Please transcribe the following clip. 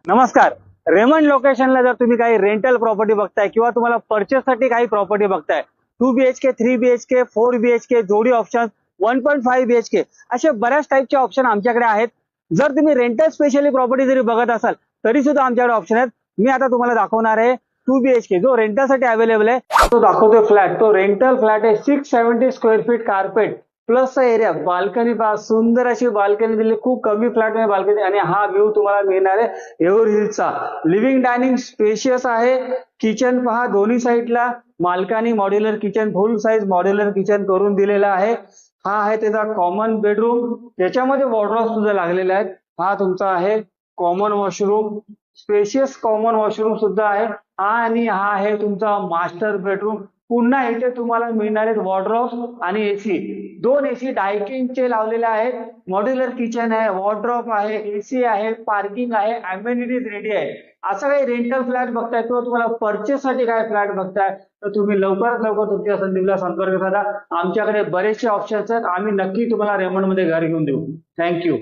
नमस्कार. रेमंड लोकेशनला जर तुम्ही काही रेंटल प्रॉपर्टी बघताय किंवा तुम्हाला परचेससाठी काही प्रॉपर्टी बघताय, 2 BHK, 3 BHK, 4 BHK, जोडी ऑप्शन, 1.5 BHK असे बऱ्याच टाईपचे ऑप्शन आमच्याकडे आहेत. जर तुम्ही रेंटल स्पेशली प्रॉपर्टी जरी बघत असाल तरी सुद्धा आमच्याकडे ऑप्शन आहेत. मी आता तुम्हाला दाखवणार आहे 2 BHK जो रेंटलसाठी अवेलेबल आहे. तो दाखवतोय फ्लॅट. तो रेंटल फ्लॅट आहे. 670 square feet carpet plus area, balcony पहा, सुंदर अशी बाल्कनी दिली, खूप कमी फ्लॅट मध्ये बाल्कनी आणि हा व्ह्यू तुम्हाला मिळणार आहे येऊर हिल्सचा. लिव्हिंग डायनिंग स्पेशियस आहे. किचन पहा दोन्ही साईडला, मालकानी modular kitchen, full size modular kitchen करून दिलेला आहे. हा आहे त्याचा कॉमन बेडरूम, त्याच्यामध्ये वॉर्डरोब सुद्धा लागलेले आहेत. हा तुमचा आहे common washroom, spacious common washroom सुद्धा आहे. आणि हा आहे तुमचा मास्टर बेडरूम. पुन्हा इथे तुम्हाला मिळणार आहेत वॉर्डरोब आणि एसी, 2 एसी डायकिंगचे लावलेले आहेत. मॉड्युलर किचन आहे, वॉर्डरोब आहे, एसी आहे, पार्किंग आहे, अमेनिटीज रेडी आहे. असं काही रेंटल फ्लॅट बघताय किंवा तुम्हाला परचेस साठी काय फ्लॅट बघताय तर तुम्ही लवकरात लवकर तुमच्या संदीपला संपर्क साधा. आमच्याकडे बरेचसे ऑप्शन्स आहेत. आम्ही नक्की तुम्हाला रेमंड मध्ये घर घेऊन देऊ. थँक्यू.